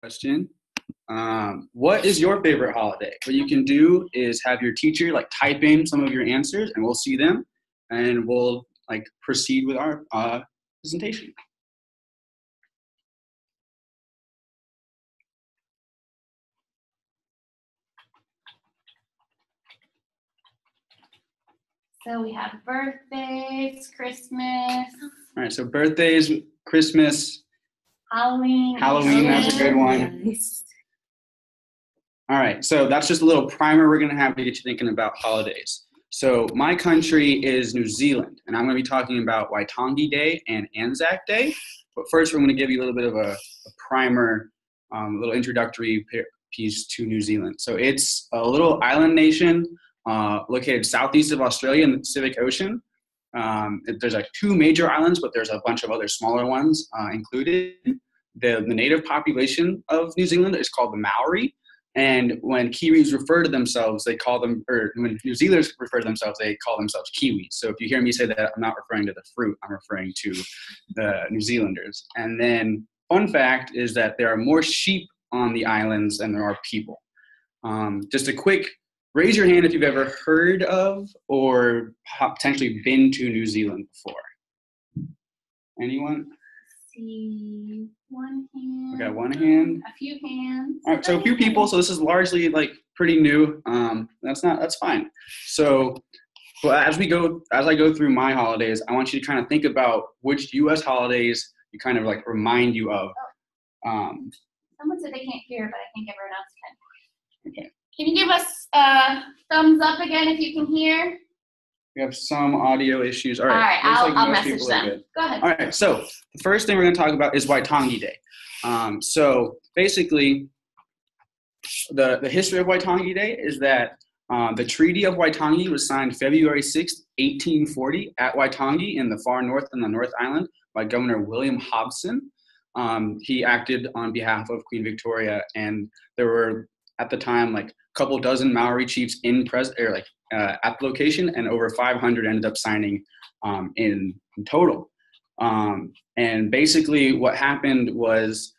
Question. What is your favorite holiday? What you can do is have your teacher like type in some of your answers and we'll see them and we'll like proceed with our presentation. So we have birthdays, Christmas. All right, so birthdays, Christmas, Halloween. That's a good one. Nice. All right, so that's just a little primer we're gonna have to get you thinking about holidays. So my country is New Zealand, and I'm gonna be talking about Waitangi Day and Anzac Day. But first, we're gonna give you a little bit of a primer, a little introductory piece to New Zealand. So it's a little island nation located southeast of Australia in the Pacific Ocean. There's like two major islands, but there's a bunch of other smaller ones included. The native population of New Zealand is called the Maori. And when Kiwis refer to themselves, they call them, or when New Zealanders refer to themselves, they call themselves Kiwis. So if you hear me say that, I'm not referring to the fruit, I'm referring to the New Zealanders. And then fun fact is that there are more sheep on the islands than there are people. Just a quick, raise your hand if you've ever heard of or potentially been to New Zealand before. Anyone? See, one hand. We got one hand. A few hands. All right, so a few people. So this is largely like pretty new. That's fine. So, as I go through my holidays, I want you to kind of think about which U.S. holidays you kind of like remind you of. Someone said they can't hear, but I think everyone else can. Okay. Can you give us a thumbs up again if you can hear? We have some audio issues. All All right. right, Looks like I'll most message people are them. good. Go ahead. All right, so the first thing we're going to talk about is Waitangi Day. So basically, the history of Waitangi Day is that the Treaty of Waitangi was signed February 6th, 1840 at Waitangi in the far north in the North Island by Governor William Hobson. He acted on behalf of Queen Victoria, and there were at the time like a couple dozen Maori chiefs at the location, and over 500 ended up signing in total. And basically what happened was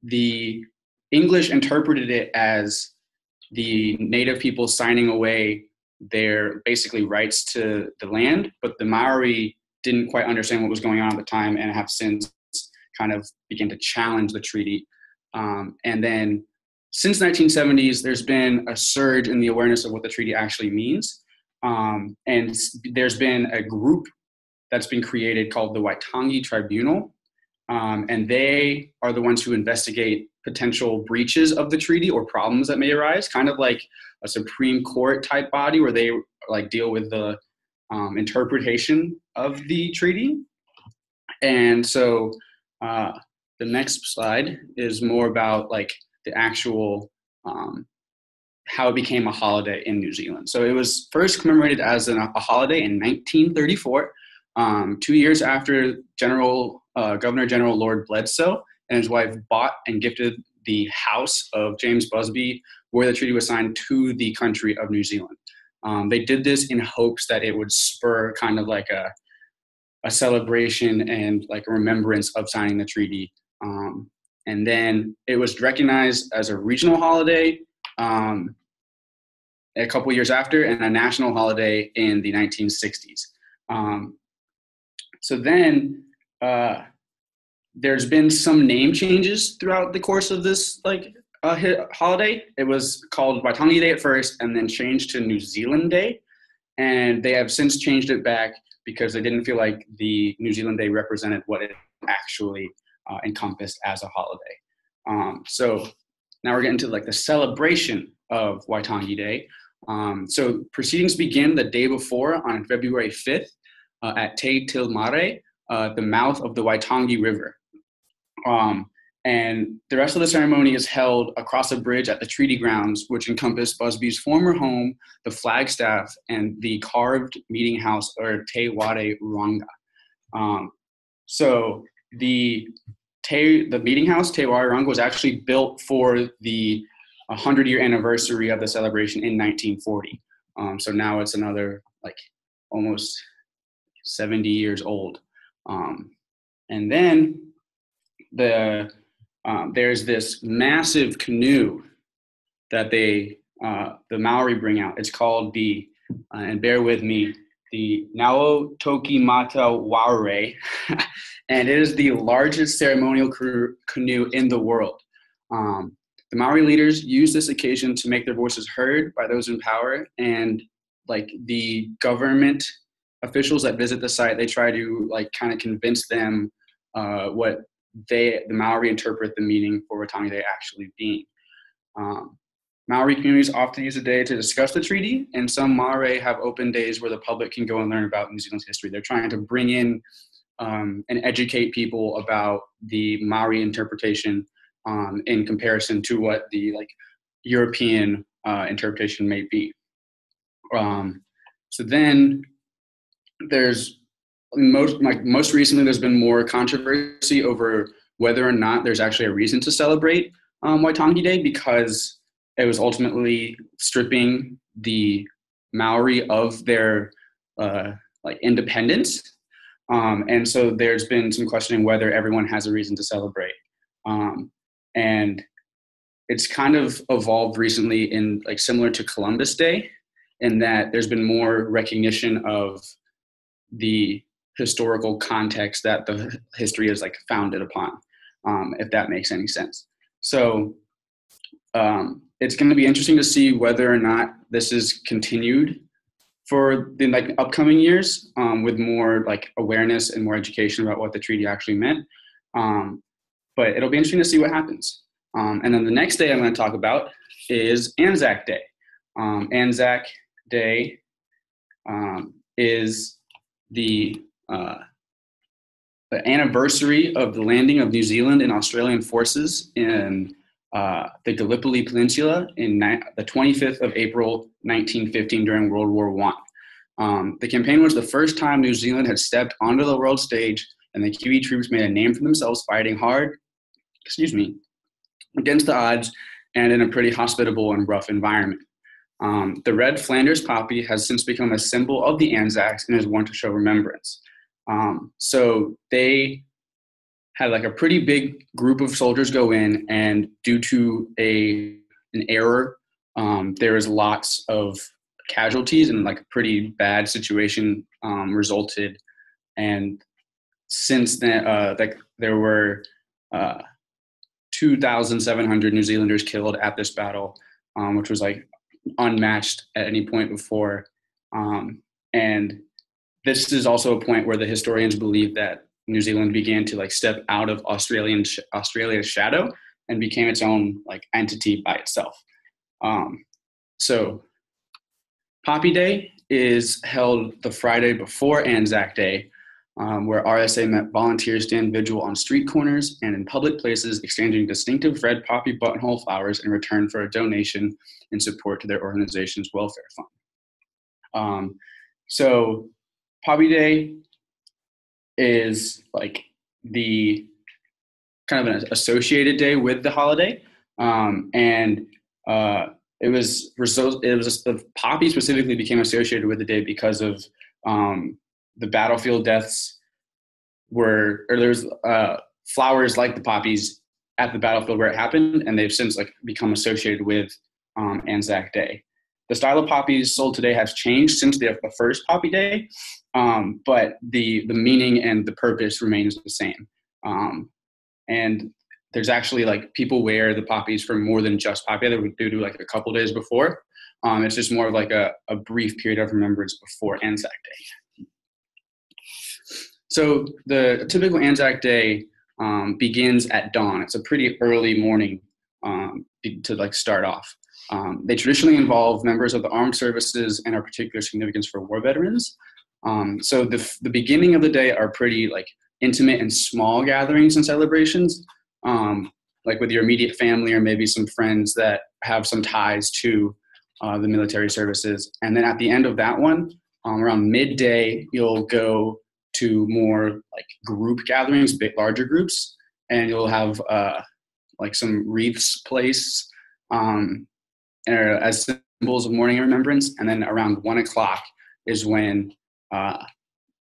the English interpreted it as the native people signing away their basically rights to the land, but the Maori didn't quite understand what was going on at the time and have since kind of begun to challenge the treaty. And then since 1970s, there's been a surge in the awareness of what the treaty actually means. And there's been a group that's been created called the Waitangi Tribunal. And they are the ones who investigate potential breaches of the treaty or problems that may arise, kind of like a Supreme Court type body where they like deal with the interpretation of the treaty. And so the next slide is more about like the actual how it became a holiday in New Zealand. So it was first commemorated as a holiday in 1934, 2 years after Governor General Lord Bledsoe and his wife bought and gifted the house of James Busby where the treaty was signed to the country of New Zealand. They did this in hopes that it would spur kind of like a celebration and like a remembrance of signing the treaty. And then it was recognized as a regional holiday a couple years after and a national holiday in the 1960s. So then there's been some name changes throughout the course of this holiday. It was called Waitangi Day at first and then changed to New Zealand Day. And they have since changed it back because they didn't feel like the New Zealand Day represented what it actually encompassed as a holiday. So now we're getting to like the celebration of Waitangi Day. So proceedings begin the day before on February 5th at Te Tilmare, the mouth of the Waitangi River. And the rest of the ceremony is held across a bridge at the treaty grounds, which encompass Busby's former home, the flagstaff, and the carved meeting house, or Te Ware Uranga. So the meeting house, Te Ware Uranga, was actually built for the 100-year anniversary of the celebration in 1940. So now it's another like almost 70 years old. And then the there's this massive canoe that the Maori bring out. It's called and bear with me, the Nao Toki Mata Waure, and it is the largest ceremonial canoe in the world. The Maori leaders use this occasion to make their voices heard by those in power, and like the government officials that visit the site, they try to like kind of convince them what the Maori interpret the meaning for Waitangi Day actually being. Maori communities often use the day to discuss the treaty, and some Maori have open days where the public can go and learn about New Zealand's history. They're trying to bring in and educate people about the Maori interpretation in comparison to what the like European interpretation may be. So then there's most recently there's been more controversy over whether or not there's actually a reason to celebrate Waitangi Day, because it was ultimately stripping the Maori of their like independence. And so there's been some questioning whether everyone has a reason to celebrate. And it's kind of evolved recently in like similar to Columbus Day, in that there's been more recognition of the historical context that the history is like founded upon, if that makes any sense. So it's going to be interesting to see whether or not this is continued for the like upcoming years, with more like awareness and more education about what the treaty actually meant. But it'll be interesting to see what happens. And then the next day I'm going to talk about is Anzac Day. Anzac Day is the anniversary of the landing of New Zealand and Australian forces in the Gallipoli Peninsula in the 25th of April, 1915 during World War I. The campaign was the first time New Zealand had stepped onto the world stage, and the Kiwi troops made a name for themselves fighting hard, against the odds and in a pretty hospitable and rough environment. The red Flanders poppy has since become a symbol of the Anzacs and is worn to show remembrance. So they had like a pretty big group of soldiers go in, and due to an error, there was lots of casualties, and like a pretty bad situation resulted. And since then, there were 2,700 New Zealanders killed at this battle, which was like unmatched at any point before. And this is also a point where the historians believe that New Zealand began to like step out of Australia's shadow and became its own like entity by itself. So Poppy Day is held the Friday before Anzac Day, where RSA met volunteers stand vigil on street corners and in public places, exchanging distinctive red poppy buttonhole flowers in return for a donation in support to their organization's welfare fund. So Poppy Day is like the kind of an associated day with the holiday. The poppy specifically became associated with the day because of the battlefield deaths there's flowers like the poppies at the battlefield where it happened, and they've since like become associated with Anzac Day. The style of poppies sold today has changed since the first Poppy Day, but the meaning and the purpose remains the same. And there's actually like people wear the poppies for more than just Poppy Day. They do like a couple days before. It's just more of like a brief period of remembrance before Anzac Day. So the typical Anzac Day begins at dawn. It's a pretty early morning to like start off. They traditionally involve members of the armed services and are particular significance for war veterans. So the beginning of the day are pretty like intimate and small gatherings and celebrations, like with your immediate family or maybe some friends that have some ties to the military services. And then at the end of that one, around midday, you'll go to more like group gatherings, larger groups, and you'll have like some wreaths placed as symbols of mourning and remembrance. And then around 1 o'clock is when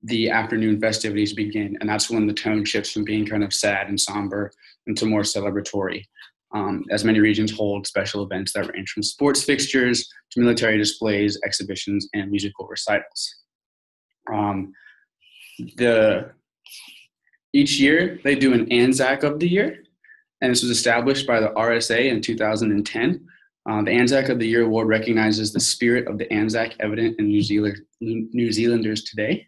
the afternoon festivities begin. And that's when the tone shifts from being kind of sad and somber into more celebratory, as many regions hold special events that range from sports fixtures to military displays, exhibitions, and musical recitals. Each year, they do an Anzac of the Year, and this was established by the RSA in 2010. The Anzac of the Year award recognizes the spirit of the Anzac evident in New Zealanders today.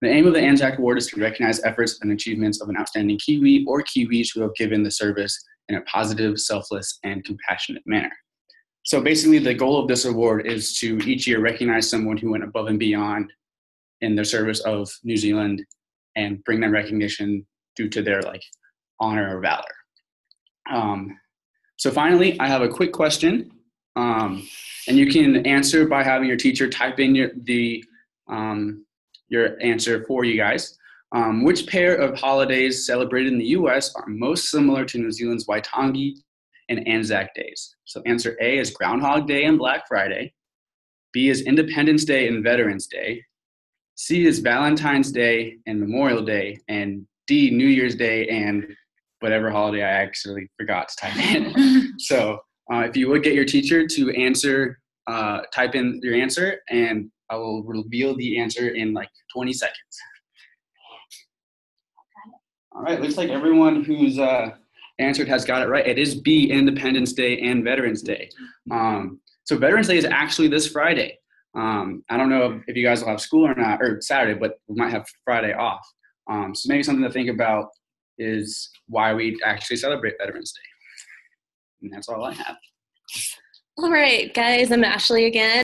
The aim of the Anzac Award is to recognize efforts and achievements of an outstanding Kiwi or Kiwis who have given the service in a positive, selfless, and compassionate manner. So basically, the goal of this award is to each year recognize someone who went above and beyond in their service of New Zealand and bring them recognition due to their honor or valor. So finally, I have a quick question, and you can answer by having your teacher type in your answer for you guys. Which pair of holidays celebrated in the U.S. are most similar to New Zealand's Waitangi and Anzac days? So answer A is Groundhog Day and Black Friday. B is Independence Day and Veterans Day. C is Valentine's Day and Memorial Day. And D, New Year's Day and whatever holiday I actually forgot to type in. So if you would get your teacher to answer, type in your answer, and I will reveal the answer in 20 seconds. All right, looks like everyone who's answered has got it right. It is B, Independence Day and Veterans Day. So Veterans Day is actually this Friday. I don't know if you guys will have school or not, or Saturday, but we might have Friday off. So maybe something to think about is why we actually celebrate Veterans Day. And that's all I have. All right, guys, I'm Ashley again.